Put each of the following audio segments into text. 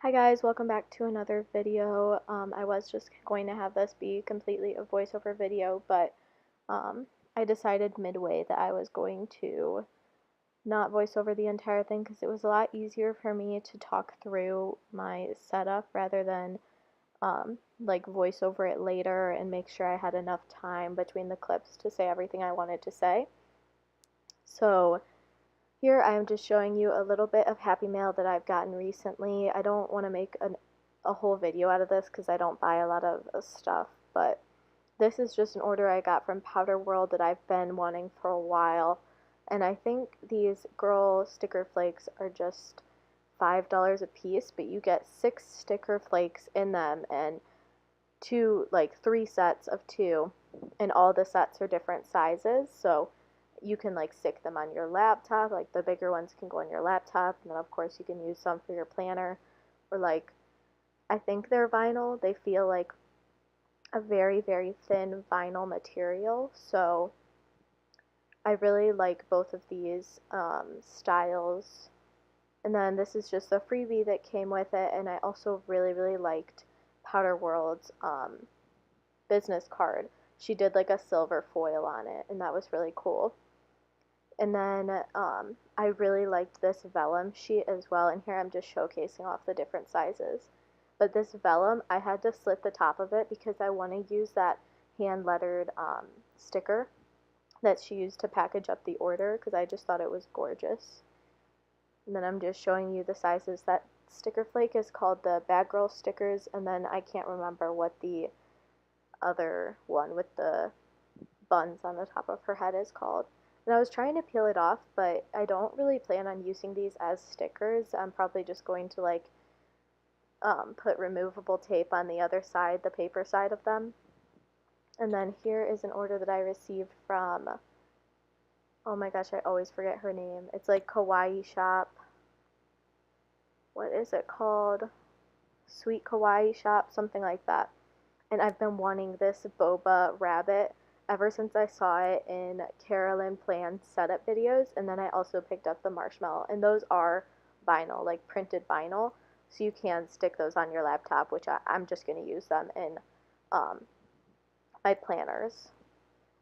Hi guys, welcome back to another video. I was just going to have this be completely a voiceover video, but I decided midway that I was going to not voice over the entire thing because it was a lot easier for me to talk through my setup rather than like voice over it later and make sure I had enough time between the clips to say everything I wanted to say. So here I am just showing you a little bit of Happy Mail that I've gotten recently. I don't want to make a whole video out of this because I don't buy a lot of stuff, but this is just an order I got from Powder World that I've been wanting for a while. And I think these girl sticker flakes are just $5 a piece, but you get 6 sticker flakes in them and three sets of 2, and all the sets are different sizes. So you can like stick them on your laptop, like the bigger ones can go on your laptop, and then of course you can use some for your planner, or like I think they're vinyl. They feel like a very, very thin vinyl material, so I really like both of these styles. And then this is just a freebie that came with it, and I also really, really liked Powder World's business card. She did like a silver foil on it, and that was really cool. And then I really liked this vellum sheet as well, and here I'm just showcasing off the different sizes. But this vellum, I had to slit the top of it because I want to use that hand lettered sticker that she used to package up the order because I just thought it was gorgeous. And then I'm just showing you the sizes. That sticker flake is called the Bad Girl stickers, and then I can't remember what the other one with the buns on the top of her head is called. And I was trying to peel it off, but I don't really plan on using these as stickers. I'm probably just going to like put removable tape on the other side, the paper side of them. And then here is an order that I received from, oh my gosh, I always forget her name. It's like Kawaii Shop. What is it called? Sweet Kawaii Shop, something like that. And I've been wanting this boba rabbit ever since I saw it in Carolyn Plan's setup videos, and then I also picked up the marshmallow, and those are vinyl, like printed vinyl, so you can stick those on your laptop, which I'm just going to use them in my planners.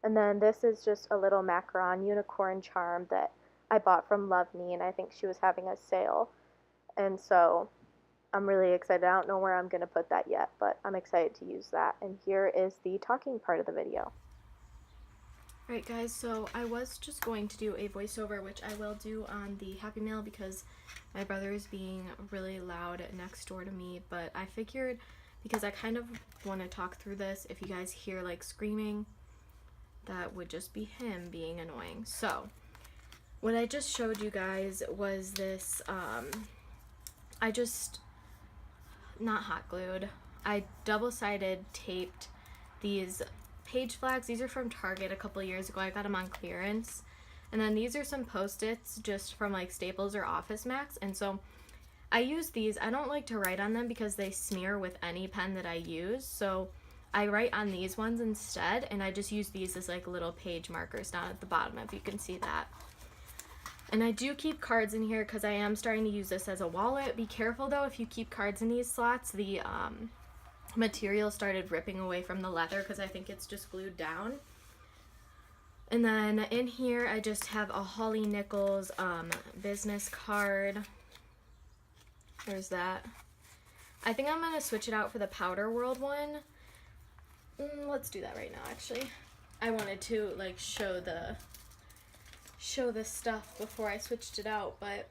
And then this is just a little macaron unicorn charm that I bought from Love Me, and I think she was having a sale, and so I'm really excited. I don't know where I'm going to put that yet, but I'm excited to use that. And here is the talking part of the video. Alright guys, so I was just going to do a voiceover, which I will do on the Happy Mail because my brother is being really loud next door to me, but I figured because I kind of want to talk through this, if you guys hear like screaming, that would just be him being annoying. So, what I just showed you guys was this, I just, not hot glued, I double-sided taped these page flags. These are from Target a couple years ago. I got them on clearance. And then these are some post-its just from like Staples or Office Max. And so I use these. I don't like to write on them because they smear with any pen that I use. So I write on these ones instead. And I just use these as like little page markers down at the bottom, if you can see that. And I do keep cards in here because I am starting to use this as a wallet. Be careful though if you keep cards in these slots. The material started ripping away from the leather because I think it's just glued down. And then in here I just have a Holly Nichols business card. There's that. I think I'm going to switch it out for the Powder World one. Let's do that right now actually. I wanted to like show the stuff before I switched it out, but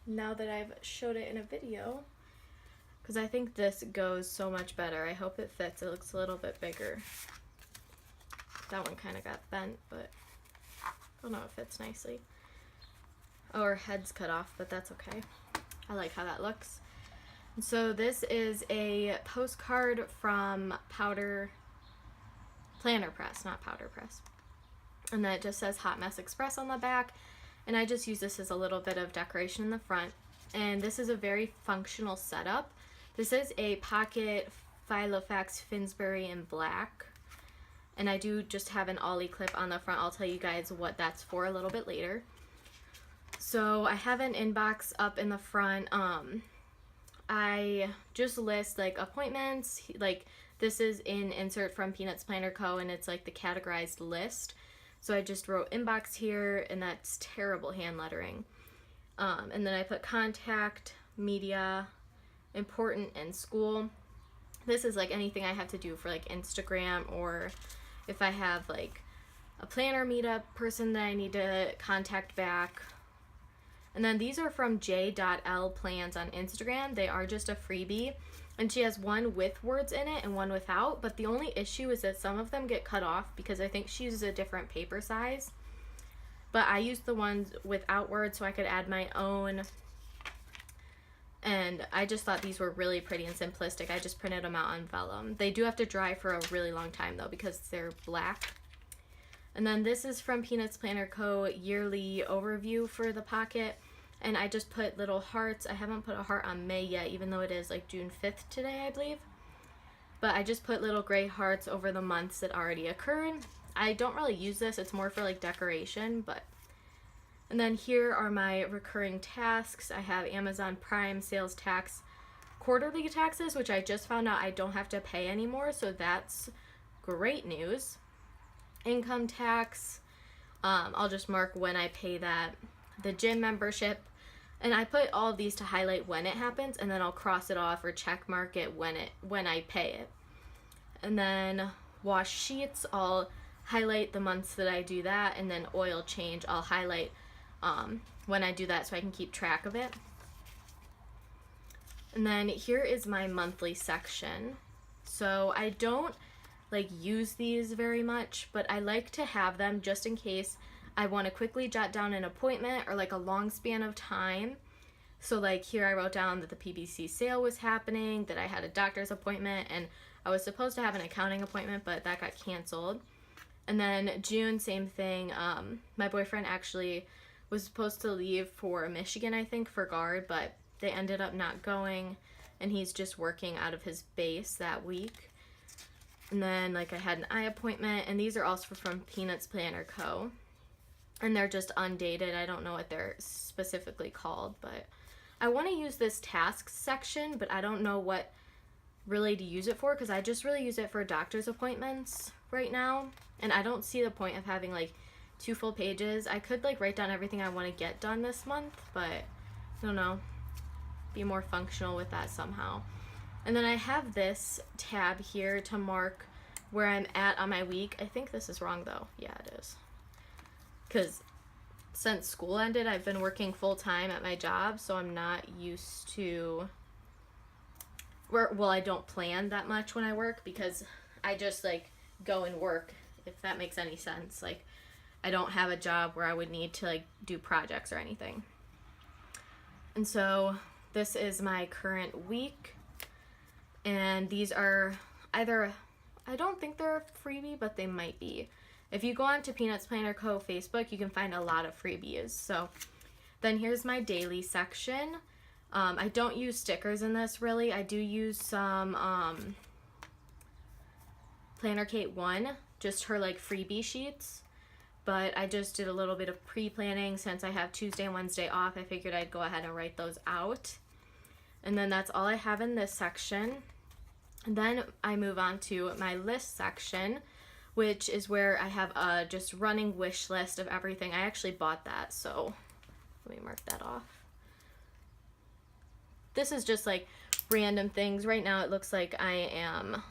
now that I've showed it in a video, because I think this goes so much better. I hope it fits. It looks a little bit bigger. That one kind of got bent, but oh no, it fits nicely. Oh, her head's cut off, but that's okay. I like how that looks. And so this is a postcard from Planner Press, not Powder Press. And then it just says Hot Mess Express on the back. And I just use this as a little bit of decoration in the front. And this is a very functional setup. This is a pocket Filofax Finsbury in black. And I do just have an ollie clip on the front. I'll tell you guys what that's for a little bit later. So I have an inbox up in the front. I just list like appointments. Like this is in Insert from Peanuts Planner Co. and it's like the categorized list. So I just wrote inbox here, and that's terrible hand lettering. And then I put contact, media, important, and school. This is like anything I have to do for like Instagram, or if I have like a planner meetup person that I need to contact back. And then these are from J.L Plans on Instagram. They are just a freebie. And she has one with words in it and one without. But the only issue is that some of them get cut off because I think she uses a different paper size. But I used the ones without words so I could add my own. And I just thought these were really pretty and simplistic. I just printed them out on vellum. They do have to dry for a really long time though because they're black. And then this is from Peanuts Planner Co. yearly overview for the pocket. And I just put little hearts. I haven't put a heart on May yet, even though it is like June 5th today, I believe. But I just put little gray hearts over the months that already occurred. I don't really use this. It's more for like decoration, but. And then here are my recurring tasks. I have Amazon Prime, sales tax, quarterly taxes, which I just found out I don't have to pay anymore. So that's great news. Income tax, I'll just mark when I pay that. The gym membership, and I put all of these to highlight when it happens, and then I'll cross it off or check mark it when I pay it. And then wash sheets, I'll highlight the months that I do that, and then oil change, I'll highlight when I do that so I can keep track of it. And then here is my monthly section. So I don't like use these very much, but I like to have them just in case I want to quickly jot down an appointment or like a long span of time. So like here I wrote down that the PBC sale was happening, that I had a doctor's appointment, and I was supposed to have an accounting appointment, but that got canceled. And then June, same thing. My boyfriend actually was supposed to leave for Michigan, I think, for guard, but they ended up not going, and he's just working out of his base that week. And then like I had an eye appointment, and these are also from Peanuts Planner Co. And they're just undated. I don't know what they're specifically called, but I want to use this tasks section, but I don't know what really to use it for because I just really use it for doctor's appointments right now. And I don't see the point of having like 2 full pages. I could like write down everything I want to get done this month, but I don't know, be more functional with that somehow. And then I have this tab here to mark where I'm at on my week. I think this is wrong though. Yeah, it is. Because since school ended, I've been working full-time at my job, so I'm not used to, well, I don't plan that much when I work because I just like go and work, if that makes any sense. Like I don't have a job where I would need to like do projects or anything. And so this is my current week, and these are either, I don't think they're a freebie, but they might be. If you go on to Peanuts Planner Co. Facebook, you can find a lot of freebies. So then here's my daily section. I don't use stickers in this really. I do use some Planner Kate 1, just her like freebie sheets. But I just did a little bit of pre-planning since I have Tuesday and Wednesday off. I figured I'd go ahead and write those out. And then that's all I have in this section. And then I move on to my list section, which is where I have a just running wish list of everything. I actually bought that, so let me mark that off. This is just like random things. Right now it looks like I am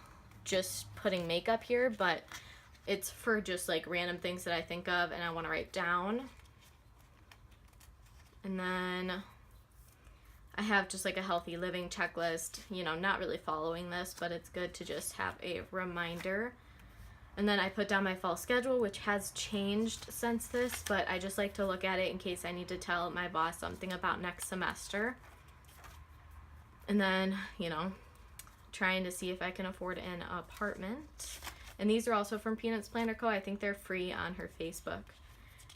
just putting makeup here, but it's for just like random things that I think of and I want to write down. And then I have just like a healthy living checklist, you know, not really following this, but it's good to just have a reminder. And then I put down my fall schedule, which has changed since this, but I just like to look at it in case I need to tell my boss something about next semester. And then, you know, trying to see if I can afford an apartment. And these are also from Peanuts Planner Co. I think they're free on her Facebook.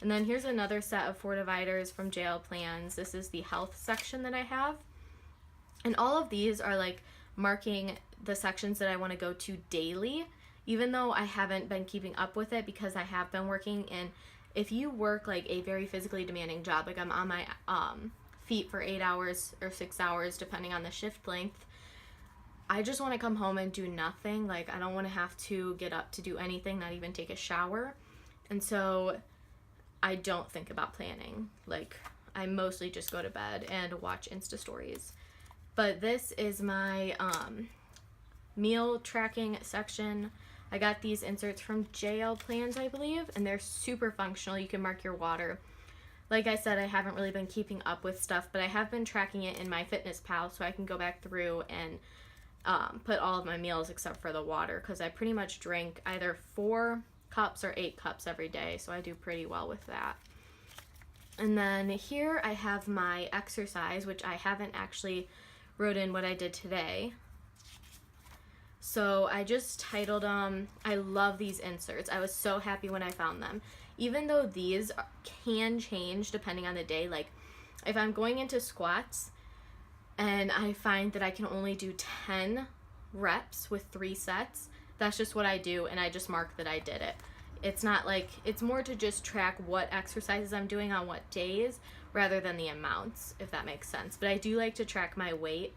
And then here's another set of 4 dividers from JL Plans. This is the health section that I have. And all of these are like marking the sections that I want to go to daily, even though I haven't been keeping up with it because I have been working in, if you work like a very physically demanding job, like I'm on my feet for 8 hours or 6 hours, depending on the shift length, I just want to come home and do nothing. Like, I don't want to have to get up to do anything, not even take a shower. And so I don't think about planning. Like, I mostly just go to bed and watch Insta stories. But this is my meal tracking section. I got these inserts from JBPlanning, I believe, and they're super functional. You can mark your water. Like I said, I haven't really been keeping up with stuff, but I have been tracking it in my Fitness so I can go back through and put all of my meals except for the water, because I pretty much drink either 4 cups or 8 cups every day, so I do pretty well with that. And then here I have my exercise, which I haven't actually wrote in what I did today. So I just titled them. I love these inserts. I was so happy when I found them. Even though these can change depending on the day, like if I'm going into squats and I find that I can only do 10 reps with 3 sets, that's just what I do, and I just mark that I did it. It's not like, it's more to just track what exercises I'm doing on what days rather than the amounts, if that makes sense. But I do like to track my weight.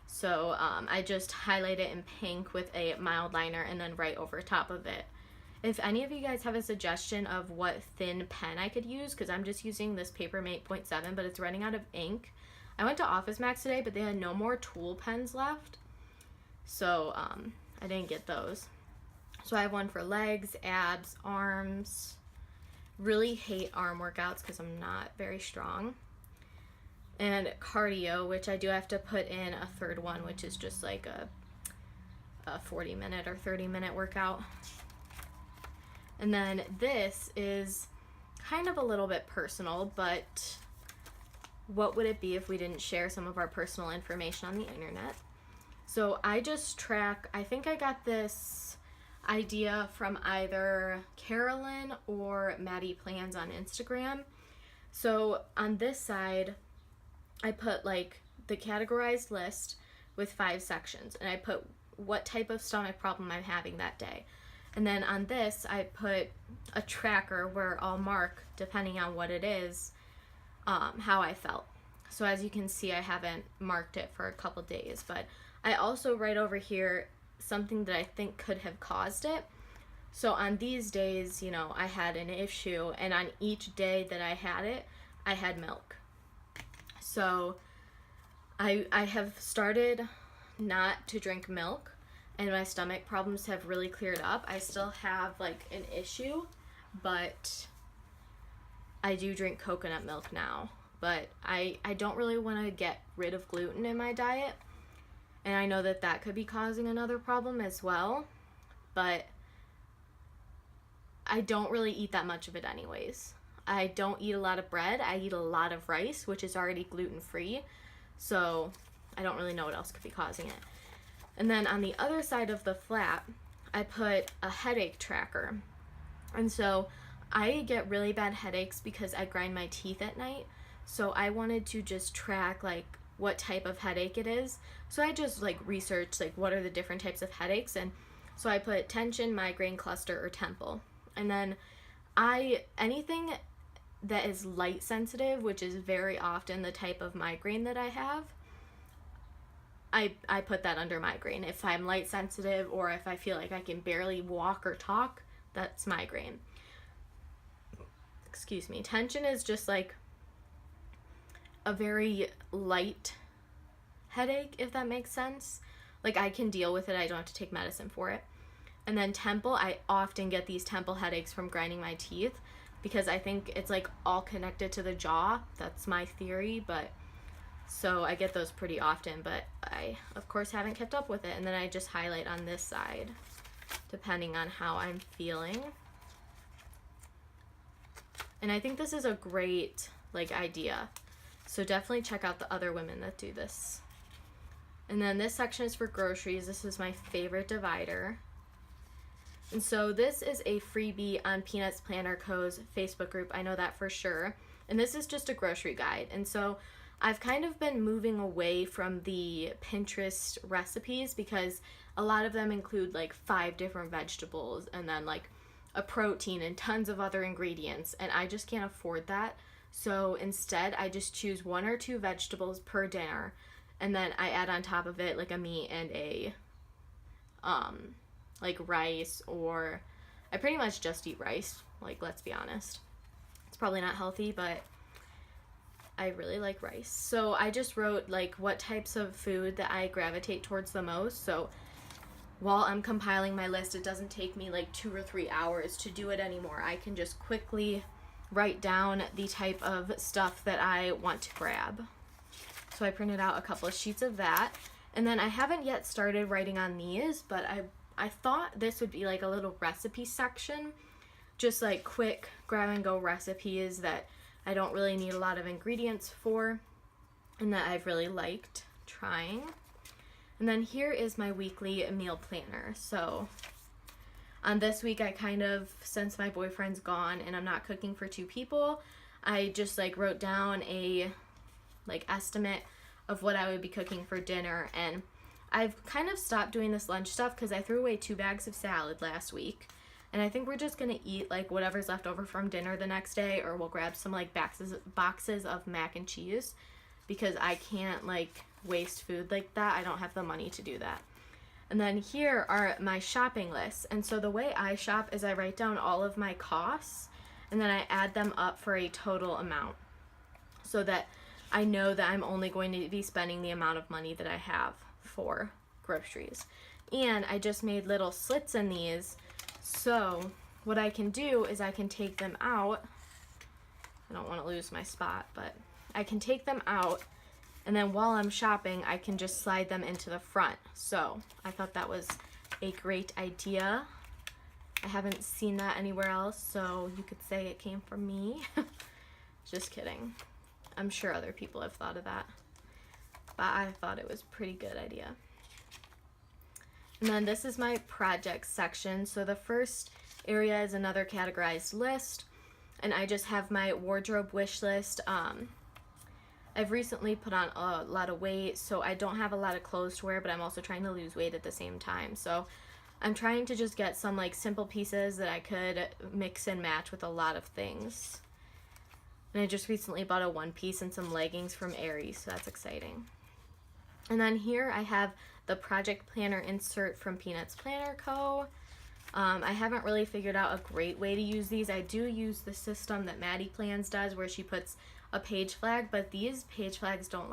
So I just highlight it in pink with a mild liner and then write over top of it. If any of you guys have a suggestion of what thin pen I could use, because I'm just using this Papermate 0.7, but it's running out of ink. I went to Office Max today, but they had no more tool pens left. So I didn't get those. So I have one for legs, abs, arms. Really hate arm workouts because I'm not very strong. And cardio, which I do have to put in a third one, which is just like a 40-minute or 30-minute workout. And then this is kind of a little bit personal, but what would it be if we didn't share some of our personal information on the internet? So I just track, I think I got this idea from either Carolyn or Maddie Plans on Instagram. So on this side, I put like the categorized list with 5 sections, and I put what type of stomach problem I'm having that day. And then on this, I put a tracker where I'll mark, depending on what it is, how I felt. So as you can see, I haven't marked it for a couple days, but I also write over here something that I think could have caused it. So on these days, you know, I had an issue, and on each day that I had it, I had milk. So I have started not to drink milk, and my stomach problems have really cleared up. I still have like an issue, but I do drink coconut milk now. But I don't really want to get rid of gluten in my diet, and I know that that could be causing another problem as well, but I don't really eat that much of it anyways. I don't eat a lot of bread. I eat a lot of rice, which is already gluten-free, so I don't really know what else could be causing it. And then on the other side of the flap, I put a headache tracker. And so I get really bad headaches because I grind my teeth at night, so I wanted to just track like what type of headache it is. So I just like researched like what are the different types of headaches, and so I put tension, migraine, cluster, or temple. And then anything that is light sensitive, which is very often the type of migraine that I have, I put that under migraine. If I'm light sensitive or if I feel like I can barely walk or talk, that's migraine. Excuse me. Tension is just like a very light headache, if that makes sense. Like I can deal with it. I don't have to take medicine for it. And then temple, I often get these temple headaches from grinding my teeth because I think it's like all connected to the jaw. That's my theory, but so I get those pretty often, but I of course haven't kept up with it. And then I just highlight on this side depending on how I'm feeling. And I think this is a great like idea. So definitely check out the other women that do this. And then this section is for groceries. This is my favorite divider. And so this is a freebie on Peanuts Planner Co.'s Facebook group. I know that for sure. And this is just a grocery guide. And so I've kind of been moving away from the Pinterest recipes because a lot of them include like 5 different vegetables and then like a protein and tons of other ingredients. And I just can't afford that. So instead, I just choose 1 or 2 vegetables per dinner, and then I add on top of it like a meat and a like rice, or I pretty much just eat rice, like, let's be honest. It's probably not healthy, but I really like rice. So I just wrote like what types of food that I gravitate towards the most. So while I'm compiling my list, it doesn't take me like 2 or 3 hours to do it anymore. I can just quickly write down the type of stuff that I want to grab. So I printed out a couple of sheets of that. And then I haven't yet started writing on these, but I thought this would be like a little recipe section, just like quick grab and go recipes that I don't really need a lot of ingredients for and that I've really liked trying. And then here is my weekly meal planner. So on this week, I kind of, since my boyfriend's gone and I'm not cooking for 2 people, I just like wrote down a like estimate of what I would be cooking for dinner. And I've kind of stopped doing this lunch stuff because I threw away 2 bags of salad last week. And I think we're just going to eat like whatever's left over from dinner the next day, or we'll grab some like boxes of mac and cheese, because I can't like waste food like that. I don't have the money to do that. And then here are my shopping lists. And so the way I shop is I write down all of my costs and then I add them up for a total amount, so that I know that I'm only going to be spending the amount of money that I have for groceries. And I just made little slits in these. So what I can do is I can take them out. I don't want to lose my spot, but I can take them out, and then while I'm shopping, I can just slide them into the front. So I thought that was a great idea. I haven't seen that anywhere else, so you could say it came from me. Just kidding. I'm sure other people have thought of that, but I thought it was a pretty good idea. And then this is my projects section. So the first area is another categorized list, and I just have my wardrobe wish list. I've recently put on a lot of weight, so I don't have a lot of clothes to wear, but I'm also trying to lose weight at the same time. So I'm trying to just get some like simple pieces that I could mix and match with a lot of things. And I just recently bought a 1-piece and some leggings from Aerie, so that's exciting. And then here I have the project planner insert from Peanuts Planner Co. I haven't really figured out a great way to use these. I do use the system that Maddie Plans does, where she puts a page flag, but these page flags don't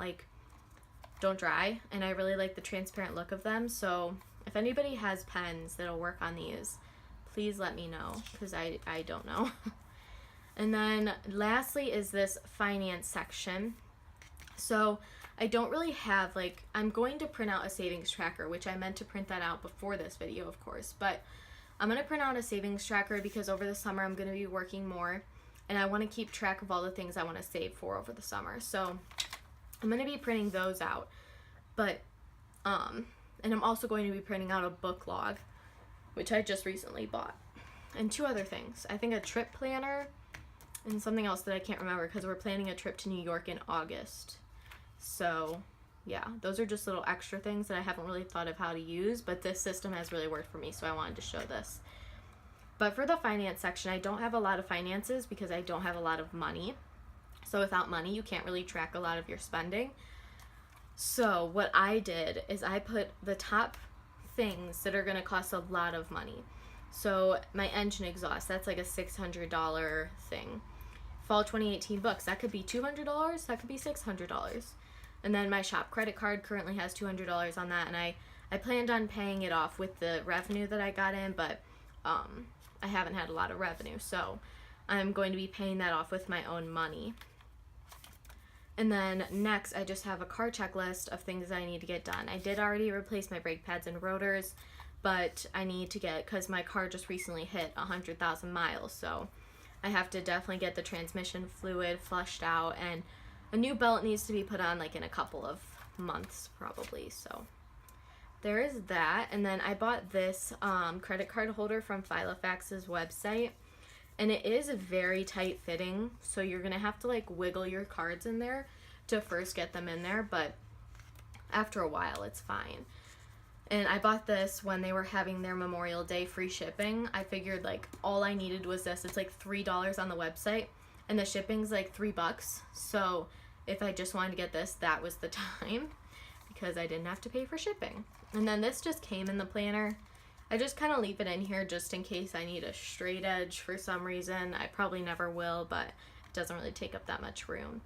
dry, and I really like the transparent look of them. So if anybody has pens that'll work on these, please let me know, because I don't know. And then lastly is this finance section. So I don't really have, like, I'm going to print out a savings tracker, which I meant to print that out before this video, of course, but I'm going to print out a savings tracker because over the summer I'm going to be working more, and I want to keep track of all the things I want to save for over the summer. So I'm going to be printing those out, but, and I'm also going to be printing out a book log, which I just recently bought, and 2 other things. I think a trip planner and something else that I can't remember, because we're planning a trip to New York in August. So yeah, those are just little extra things that I haven't really thought of how to use, but this system has really worked for me, so I wanted to show this. But for the finance section, I don't have a lot of finances because I don't have a lot of money. So without money, you can't really track a lot of your spending. So what I did is I put the top things that are going to cost a lot of money. So my engine exhaust, that's like a $600 thing. Fall 2018 books, that could be $200, that could be $600. And then my shop credit card currently has $200 on that, and I planned on paying it off with the revenue that I got in, but I haven't had a lot of revenue, so I'm going to be paying that off with my own money. And then next, I just have a car checklist of things that I need to get done. I did already replace my brake pads and rotors, but I need to get, because my car just recently hit 100,000 miles, so I have to definitely get the transmission fluid flushed out, and a new belt needs to be put on like in a couple of months probably. So there is that. And then I bought this credit card holder from Filofax's website, and it is very tight fitting, so you're gonna have to like wiggle your cards in there to first get them in there, but after a while it's fine. And I bought this when they were having their Memorial Day free shipping. I figured like all I needed was this. It's like $3 on the website, and the shipping's like $3. So if I just wanted to get this, that was the time, because I didn't have to pay for shipping. And then this just came in the planner. I just kind of leave it in here just in case I need a straight edge for some reason. I probably never will, but it doesn't really take up that much room.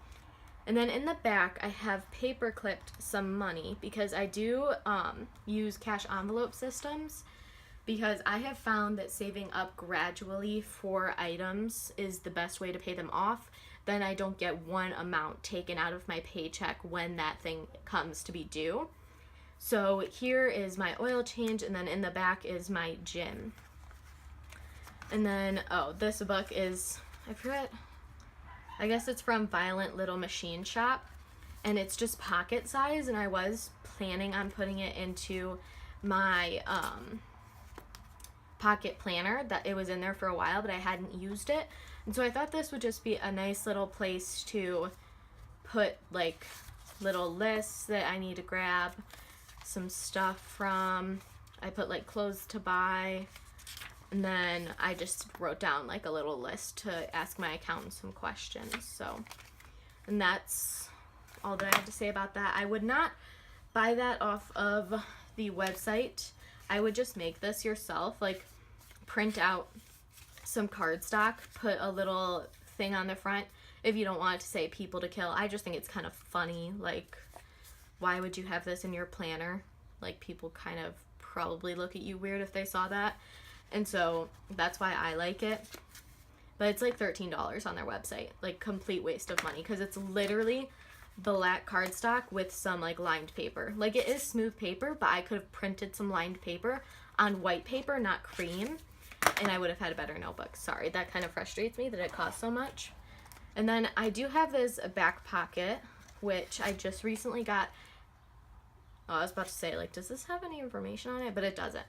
And then in the back, I have paper clipped some money because I do use cash envelope systems, because I have found that saving up gradually for items is the best way to pay them off. Then I don't get one amount taken out of my paycheck when that thing comes to be due. So here is my oil change, and then in the back is my gym. And then, oh, this book is, I forget, I guess it's from Violent Little Machine Shop, and it's just pocket size, and I was planning on putting it into my pocket planner. That it was in there for a while, but I hadn't used it, and so I thought this would just be a nice little place to put like little lists that I need to grab some stuff from. I put like clothes to buy, and then I just wrote down like a little list to ask my accountant some questions. So, and that's all that I have to say about that. I would not buy that off of the website. I would just make this yourself, like print out some cardstock, put a little thing on the front if you don't want it to say people to kill. I just think it's kind of funny, like, why would you have this in your planner? Like, people kind of probably look at you weird if they saw that, and so that's why I like it. But it's like $13 on their website, like complete waste of money, because it's literally black cardstock with some like lined paper. Like, it is smooth paper, but I could have printed some lined paper on white paper, not cream, and I would have had a better notebook. Sorry, that kind of frustrates me that it costs so much. And then I do have this back pocket, which I just recently got. Oh, I was about to say, like, does this have any information on it? But it doesn't.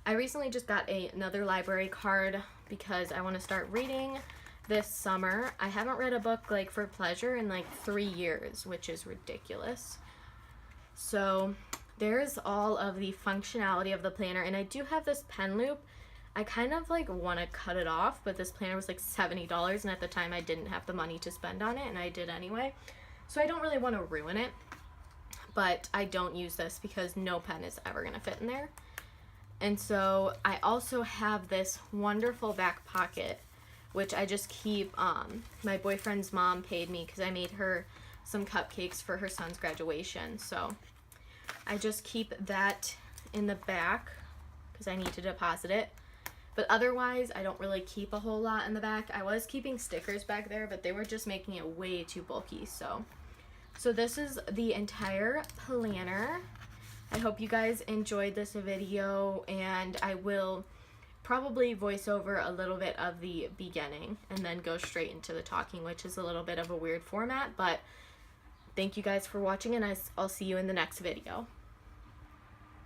I recently just got another library card because I want to start reading this summer. I haven't read a book like for pleasure in like 3 years, which is ridiculous. So there's all of the functionality of the planner, and I do have this pen loop. I kind of like want to cut it off, but this planner was like $70, and at the time I didn't have the money to spend on it, and I did anyway. So I don't really want to ruin it, but I don't use this because no pen is ever going to fit in there. And so I also have this wonderful back pocket, which I just keep, my boyfriend's mom paid me because I made her some cupcakes for her son's graduation. So I just keep that in the back because I need to deposit it. But otherwise, I don't really keep a whole lot in the back. I was keeping stickers back there, but they were just making it way too bulky. So this is the entire planner. I hope you guys enjoyed this video, and I will probably voice over a little bit of the beginning and then go straight into the talking, which is a little bit of a weird format, but thank you guys for watching, and I'll see you in the next video.